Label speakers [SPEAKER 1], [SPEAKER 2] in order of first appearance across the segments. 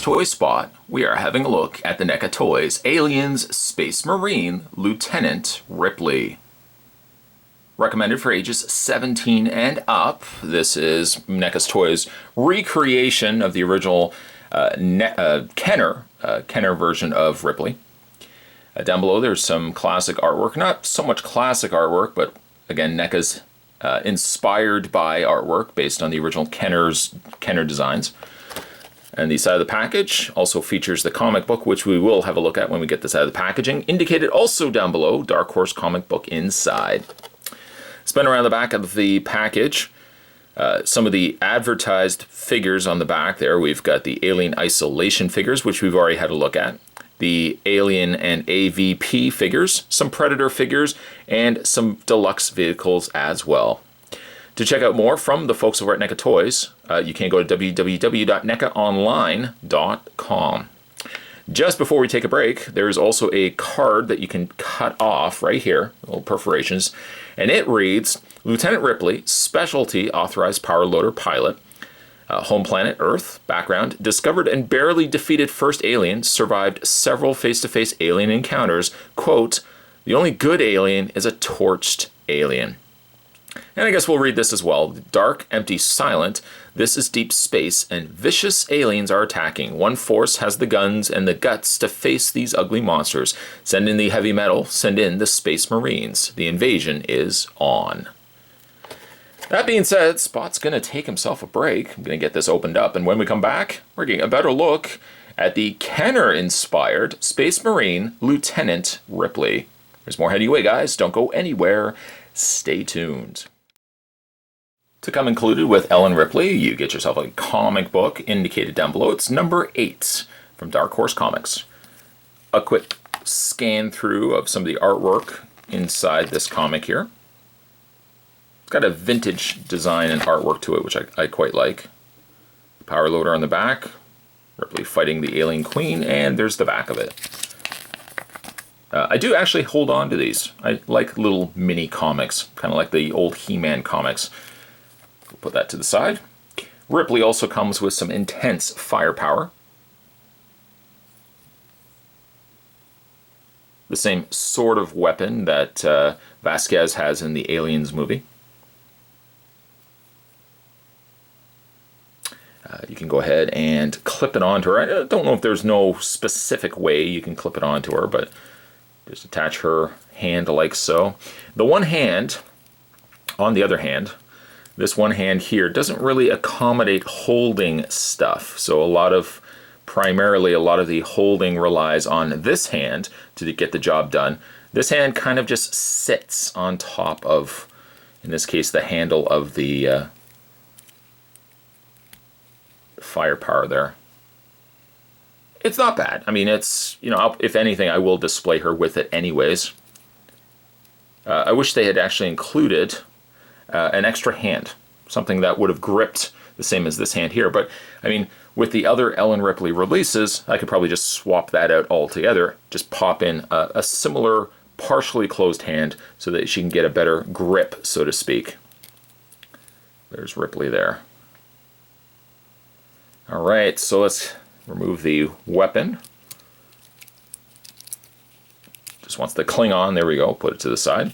[SPEAKER 1] today's toy spot, we are having a look at the NECA Toys Aliens Space Marine Lieutenant Ripley. Recommended for ages 17 and up. This is NECA's Toys recreation of the original Kenner version of Ripley. Down below there's some classic artwork, not so much classic artwork, but again NECA's inspired by artwork based on the original Kenner designs. And the side of the package also features the comic book, which we will have a look at when we get this out of the packaging. Indicated also down below, Dark Horse comic book inside. Spin around the back of the package. Some of the advertised figures on the back there. We've got the Alien Isolation figures, which we've already had a look at. The Alien and AVP figures, some Predator figures, and some deluxe vehicles as well. To check out more from the folks over at NECA Toys, you can go to www.necaonline.com. Just before we take a break, there is also a card that you can cut off right here, little perforations, and it reads, Lieutenant Ripley, Specialty Authorized Power Loader Pilot, home planet Earth, background, discovered and barely defeated first alien, survived several face-to-face alien encounters, quote, the only good alien is a torched alien. And I guess we'll read this as well. Dark, empty, silent. This is deep space, and vicious aliens are attacking. One force has the guns and the guts to face these ugly monsters. Send in the heavy metal. Send in the Space Marines. The invasion is on. That being said, Spot's going to take himself a break. I'm going to get this opened up, and when we come back, we're getting a better look at the Kenner-inspired Space Marine Lieutenant Ripley. There's more heading your way, guys. Don't go anywhere. Stay tuned. To come included with Ellen Ripley, you get yourself a comic book indicated down below. It's number 8 from Dark Horse Comics. A quick scan through of some of the artwork inside this comic here. It's got a vintage design and artwork to it, which I quite like. Power loader on the back, Ripley fighting the alien queen, and there's the back of it. I do actually hold on to these. I like little mini comics, kind of like the old He-Man comics. We'll put that to the side. Ripley also comes with some intense firepower. The same sort of weapon that Vasquez has in the Aliens movie. You can go ahead and clip it onto her. I don't know if there's no specific way you can clip it onto her, but just attach her hand like so. The one hand, on the other hand, this one hand here doesn't really accommodate holding stuff. So primarily a lot of the holding relies on this hand to get the job done. This hand kind of just sits on top of, in this case, the handle of the firepower there. It's not bad. I mean, it's, if anything, I will display her with it anyways. I wish they had actually included an extra hand, something that would have gripped the same as this hand here. But, I mean, with the other Ellen Ripley releases, I could probably just swap that out altogether, just pop in a similar partially closed hand so that she can get a better grip, so to speak. There's Ripley there. All right, so let's remove the weapon. Just wants to cling on. There we go. Put it to the side.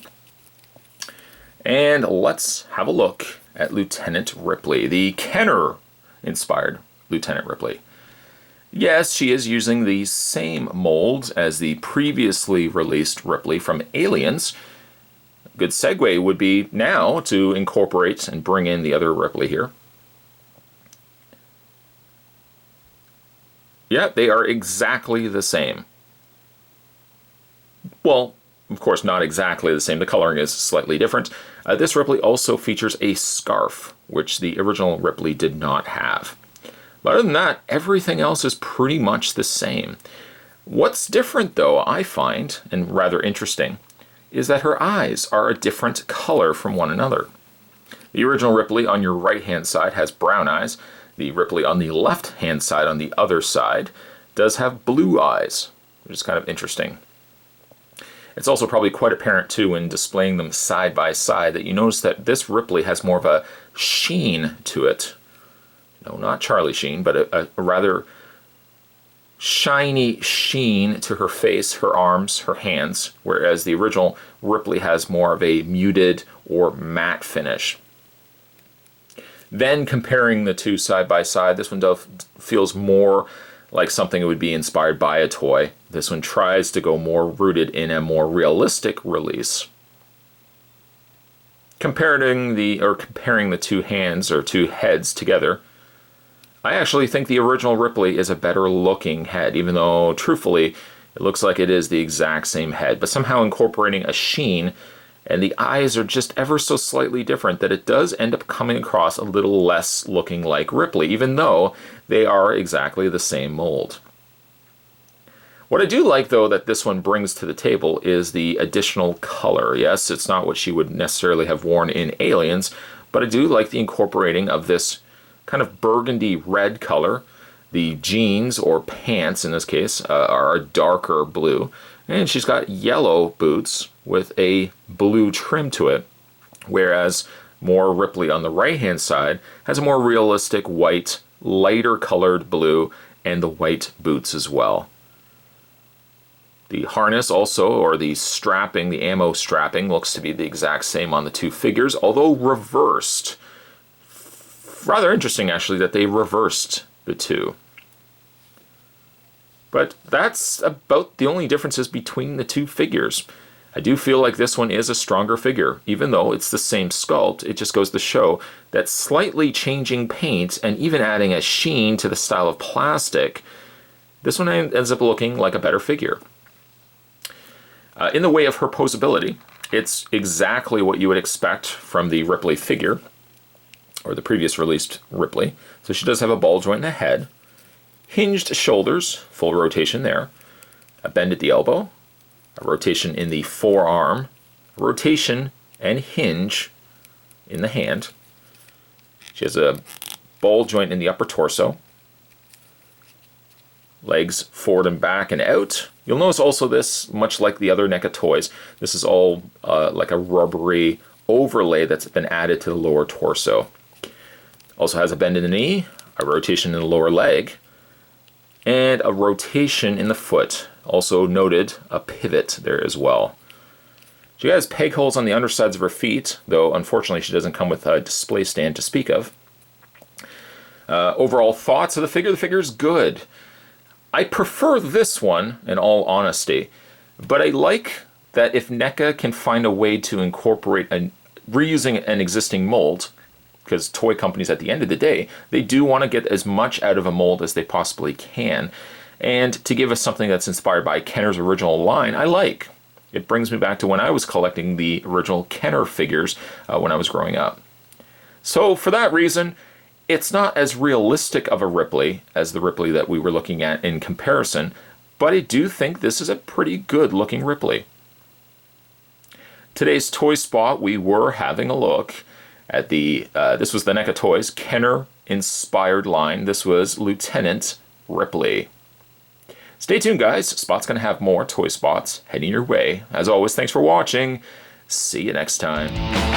[SPEAKER 1] And let's have a look at Lieutenant Ripley, the Kenner-inspired Lieutenant Ripley. Yes, she is using the same molds as the previously released Ripley from Aliens. A good segue would be now to incorporate and bring in the other Ripley here. Yeah, they are exactly the same. Well, of course, not exactly the same. The coloring is slightly different. This Ripley also features a scarf, which the original Ripley did not have. But other than that, everything else is pretty much the same. What's different, though, I find, and rather interesting, is that her eyes are a different color from one another. The original Ripley on your right-hand side has brown eyes. The Ripley on the left-hand side, on the other side, does have blue eyes, which is kind of interesting. It's also probably quite apparent, too, in displaying them side by side, that you notice that this Ripley has more of a sheen to it. No, not Charlie Sheen, but a rather shiny sheen to her face, her arms, her hands, whereas the original Ripley has more of a muted or matte finish. Then comparing the two side by side, this one feels more like something that would be inspired by a toy. This one tries to go more rooted in a more realistic release. Comparing the two hands or two heads together, I actually think the original Ripley is a better looking head, even though truthfully it looks like it is the exact same head, but somehow incorporating a sheen, and the eyes are just ever so slightly different, that it does end up coming across a little less looking like Ripley, even though they are exactly the same mold. What I do like, though, that this one brings to the table is the additional color. Yes, it's not what she would necessarily have worn in Aliens, but I do like the incorporating of this kind of burgundy red color. The jeans, or pants in this case, are a darker blue. And she's got yellow boots with a blue trim to it. Whereas more Ripley on the right-hand side has a more realistic white, lighter colored blue, and the white boots as well. The harness also, or the strapping, the ammo strapping, looks to be the exact same on the two figures, although reversed. Rather interesting, actually, that they reversed the two. But that's about the only differences between the two figures. I do feel like this one is a stronger figure, even though it's the same sculpt. It just goes to show that slightly changing paint and even adding a sheen to the style of plastic, this one ends up looking like a better figure. In the way of her posability, it's exactly what you would expect from the Ripley figure, or the previous released Ripley. So she does have a ball joint in the head, hinged shoulders, full rotation there, a bend at the elbow, a rotation in the forearm, a rotation and hinge in the hand. She has a ball joint in the upper torso, legs forward and back and out. You'll notice also this, much like the other NECA toys, this is all like a rubbery overlay that's been added to the lower torso. Also has a bend in the knee, a rotation in the lower leg, and a rotation in the foot. Also noted a pivot there as well. She has peg holes on the undersides of her feet, though unfortunately she doesn't come with a display stand to speak of. Overall thoughts of the figure? The figure is good. I prefer this one, in all honesty, but I like that if NECA can find a way to incorporate reusing an existing mold, because toy companies at the end of the day, they do want to get as much out of a mold as they possibly can. And to give us something that's inspired by Kenner's original line, I like. It brings me back to when I was collecting the original Kenner figures when I was growing up. So for that reason, it's not as realistic of a Ripley as the Ripley that we were looking at in comparison, but I do think this is a pretty good looking Ripley. Today's Toy Spot, we were having a look at this was the NECA Toys Kenner inspired line. This was Lieutenant Ripley. Stay tuned, guys. Spot's going to have more Toy Spots heading your way. As always, thanks for watching. See you next time.